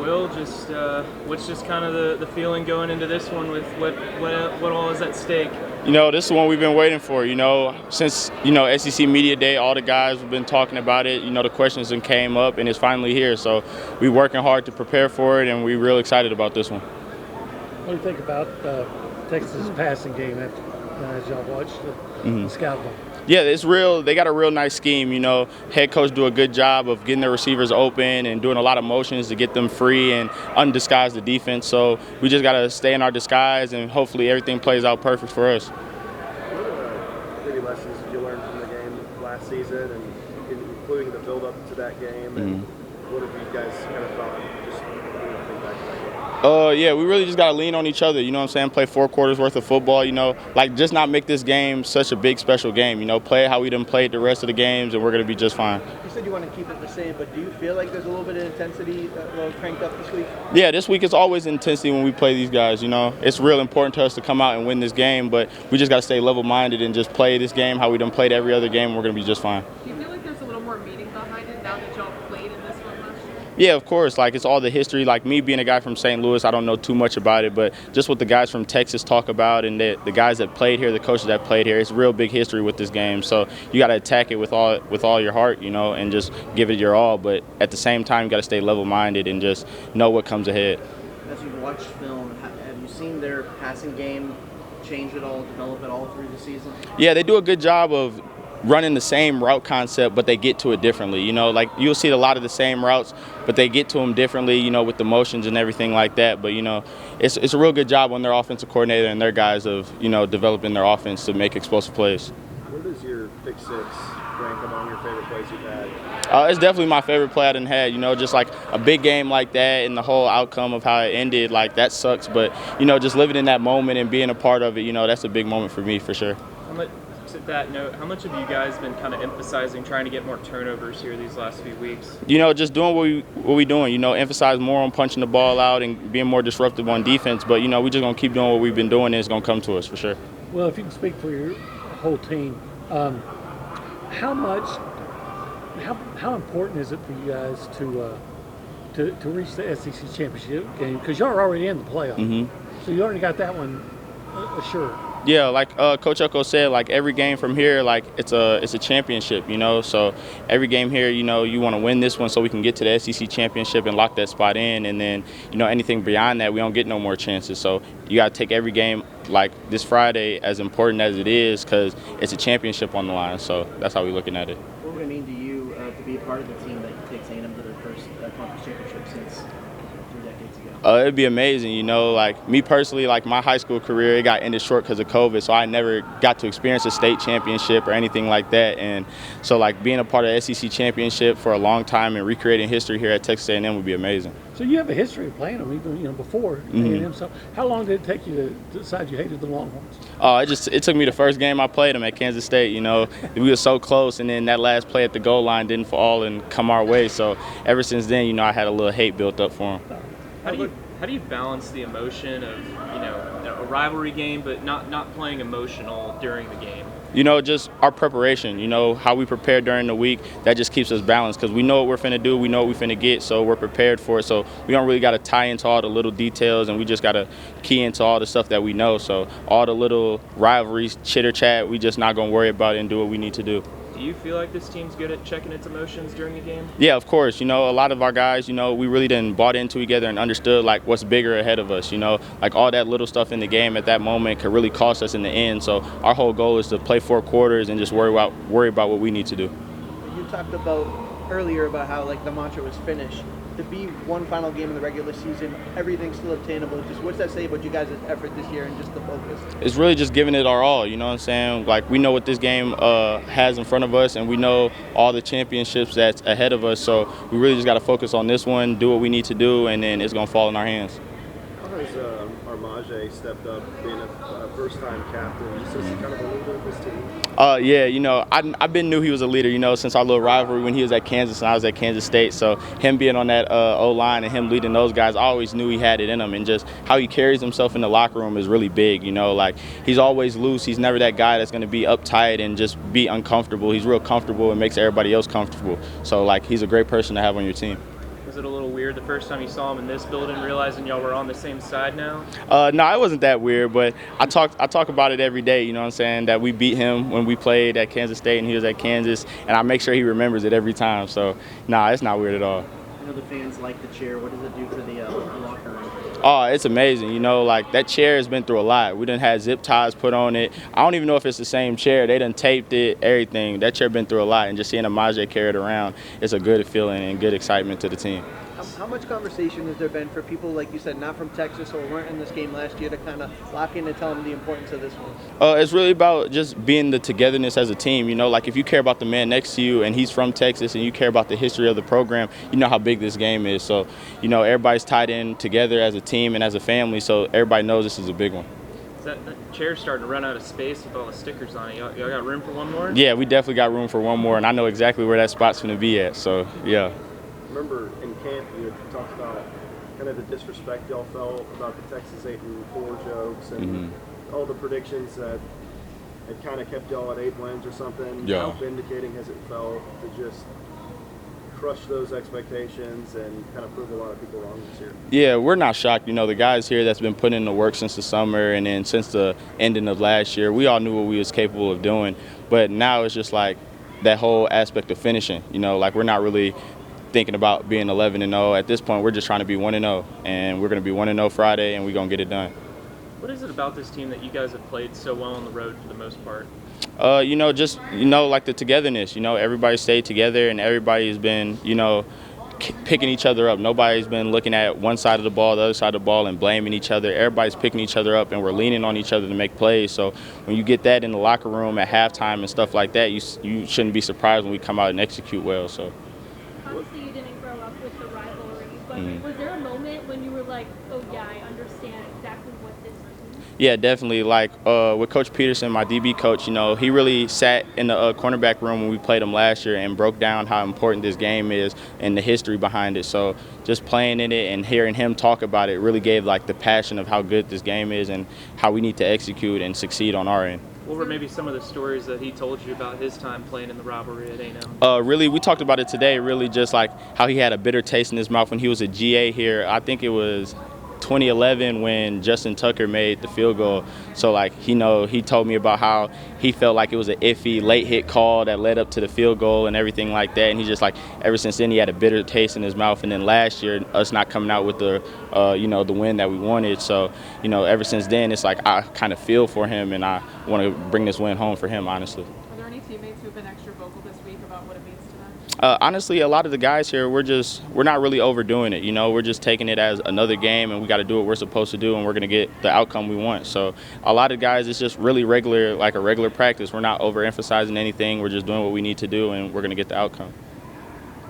Will, just what's just kind of the feeling going into this one with what all is at stake? This is one we've been waiting for. Since SEC Media Day, all the guys have been talking about it. The questions came up, and it's finally here. So we're working hard to prepare for it, and we're real excited about this one. What do you think about Texas' passing game as y'all watched the scout ball? Yeah, it's real. They got a real nice scheme. Head coach do a good job of getting their receivers open and doing a lot of motions to get them free and undisguise the defense. So we just got to stay in our disguise, and hopefully everything plays out perfect for us. What are the lessons did you learn from the game last season, and including the build-up to that game? And what have you guys kind of thought? Just think back to that game. Yeah, we really just got to lean on each other, play 4 quarters worth of football, just not make this game such a big special game, play how we done played the rest of the games, and we're going to be just fine. You said you want to keep it the same, but do you feel like there's a little bit of intensity cranked up this week? Yeah, this week it's always intensity when we play these guys, It's real important to us to come out and win this game, but we just got to stay level-minded and just play this game how we done played every other game, and we're going to be just fine. Do you feel like there's a little more meaning behind it now that y'all played in this one last year? Yeah, of course. It's all the history. Me being a guy from St. Louis, I don't know too much about it, but just what the guys from Texas talk about and the guys that played here, the coaches that played here, it's real big history with this game. So you got to attack it with all your heart, and just give it your all. But at the same time, you got to stay level-minded and just know what comes ahead. As you've watched film, have you seen their passing game change at all, develop at all through the season? Yeah, they do a good job of running the same route concept, but they get to it differently. You'll see a lot of the same routes, but they get to them differently, with the motions and everything like that. But, it's a real good job on their offensive coordinator and their guys of, developing their offense to make explosive plays. Where does your pick six rank among your favorite plays you've had? It's definitely my favorite play I done had, just like a big game like that and the whole outcome of how it ended, that sucks. But, just living in that moment and being a part of it, that's a big moment for me for sure. To that note, how much have you guys been kind of emphasizing trying to get more turnovers here these last few weeks? Just doing what we doing. Emphasize more on punching the ball out and being more disruptive on defense. But we just gonna keep doing what we've been doing, and it's gonna come to us for sure. Well, if you can speak for your whole team, how important is it for you guys to reach the SEC championship game? Because you're already in the playoff, so you already got that one assured. Yeah, like Coach Echo said, every game from here, it's a championship, So every game here, you want to win this one so we can get to the SEC championship and lock that spot in. And then, anything beyond that, we don't get no more chances. So you got to take every game like this Friday as important as it is because it's a championship on the line. So that's how we're looking at it. What would it mean to you to be a part of the team that takes A&M to their first conference championship since 3 decades ago? It'd be amazing, me personally, my high school career, it got ended short because of COVID, so I never got to experience a state championship or anything like that. And so, being a part of the SEC championship for a long time and recreating history here at Texas A&M would be amazing. So you have a history of playing them, even before A&M. So how long did it take you to decide you hated the Longhorns? It took me the first game I played them at Kansas State. We were so close, and then that last play at the goal line didn't fall and come our way. So ever since then, I had a little hate built up for them. How do you balance the emotion of a rivalry game, but not playing emotional during the game? Just our preparation. How we prepare during the week. That just keeps us balanced because we know what we're finna do. We know what we're finna get, so we're prepared for it. So we don't really got to tie into all the little details, and we just got to key into all the stuff that we know. So all the little rivalries, chitter chat, we just not gonna worry about it and do what we need to do. Do you feel like this team's good at checking its emotions during a game? Yeah, of course. A lot of our guys, we really done bought into each other and understood what's bigger ahead of us. All that little stuff in the game at that moment could really cost us in the end. So our whole goal is to play 4 quarters and just worry about what we need to do. You talked about earlier about how the mantra was finish. To be one final game in the regular season, everything's still obtainable. Just what's that say about you guys' effort this year and just the focus? It's really just giving it our all, you know what I'm saying? We know what this game has in front of us, and we know all the championships that's ahead of us. So we really just got to focus on this one, do what we need to do, and then it's going to fall in our hands. How has Armajé stepped up being a first-time captain, just as kind of a leader of this team? Yeah, I've been knew he was a leader, since our little rivalry when he was at Kansas and I was at Kansas State. So him being on that O-line and him leading those guys, I always knew he had it in him. And just how he carries himself in the locker room is really big, he's always loose. He's never that guy that's going to be uptight and just be uncomfortable. He's real comfortable and makes everybody else comfortable. So, he's a great person to have on your team. Was it a little weird the first time you saw him in this building, realizing y'all were on the same side now? No, it wasn't that weird, but I talk about it every day, you know what I'm saying, that we beat him when we played at Kansas State and he was at Kansas, and I make sure he remembers it every time. So, nah, it's not weird at all. I know the fans like the chair. What does it do for the locker room? Oh, it's amazing. You know, like that chair has been through a lot. We done had zip ties put on it. I don't even know if it's the same chair. They done taped it, everything. That chair been through a lot, and just seeing Amaje carry it around, it's a good feeling and good excitement to the team. How much conversation has there been for people, like you said, not from Texas or weren't in this game last year, to kind of lock in and tell them the importance of this one? It's really about just being the togetherness as a team. You know, like if you care about the man next to you and he's from Texas and you care about the history of the program, you know how big this game is. So, you know, everybody's tied in together as a team and as a family, so everybody knows this is a big one. That chair's starting to run out of space with all the stickers on it. Y'all got room for one more? Yeah, we definitely got room for one more, and I know exactly where that spot's going to be at, so yeah. Remember in camp you had talked about kind of the disrespect y'all felt about the Texas 8-4 jokes and all the predictions that had kind of kept y'all at 8 wins or something. Yeah. How vindicating has it felt to just crush those expectations and kind of prove a lot of people wrong this year? Yeah, we're not shocked. You know, the guys here that's been putting in the work since the summer and then since the ending of last year, we all knew what we was capable of doing. But now it's just like that whole aspect of finishing. You know, like we're not really thinking about being 11-0. At this point, we're just trying to be 1-0, and we're going to be 1-0 Friday, and we're going to get it done. What is it about this team that you guys have played so well on the road for the most part? You know, just, you know, like the togetherness. You know, everybody stayed together, and everybody's been, you know, picking each other up. Nobody's been looking at one side of the ball, the other side of the ball, and blaming each other. Everybody's picking each other up, and we're leaning on each other to make plays. So when you get that in the locker room at halftime and stuff like that, you shouldn't be surprised when we come out and execute well. So. Obviously, you didn't grow up with the rivalry, but was there a moment when you were like, oh yeah, I understand exactly what this means? Yeah, definitely. Like with Coach Peterson, my DB coach, you know, he really sat in the cornerback room when we played him last year and broke down how important this game is and the history behind it. So just playing in it and hearing him talk about it really gave like the passion of how good this game is and how we need to execute and succeed on our end. What were maybe some of the stories that he told you about his time playing in the rivalry at A&M? Really, we talked about it today, really just like how he had a bitter taste in his mouth when he was a GA here. I think it was 2011 when Justin Tucker made the field goal. So like he told me about how he felt like it was an iffy late hit call that led up to the field goal and everything like that. And he just like ever since then he had a bitter taste in his mouth. And then last year us not coming out with the the win that we wanted. So ever since then it's like I kind of feel for him and I want to bring this win home for him, honestly. Are there any teammates who have been extra vocal this week about what it means to them? Honestly, a lot of the guys here, we're not really overdoing it. We're just taking it as another game, and we got to do what we're supposed to do, and we're going to get the outcome we want. So a lot of guys, it's just really regular, like a regular practice. We're not overemphasizing anything. We're just doing what we need to do, and we're going to get the outcome.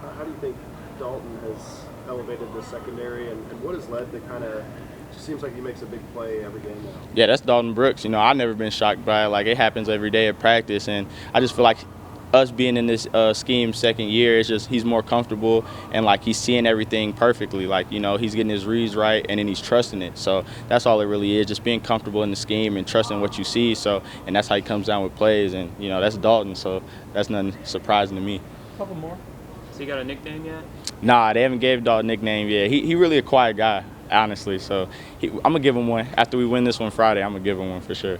How do you think Dalton has elevated the secondary, and what has led to kind of – it seems like he makes a big play every game now? Yeah, that's Dalton Brooks. I've never been shocked by it. Like, it happens every day at practice, and I just feel like us being in this scheme second year, it's just he's more comfortable and like he's seeing everything perfectly. Like he's getting his reads right and then he's trusting it. So that's all it really is, just being comfortable in the scheme and trusting what you see. So and that's how he comes down with plays, and that's Dalton. So that's nothing surprising to me. Couple more. So you got a nickname yet? Nah, they haven't gave Dalton a nickname yet. He really a quiet guy, honestly. So I'm gonna give him one after we win this one Friday. I'm gonna give him one for sure.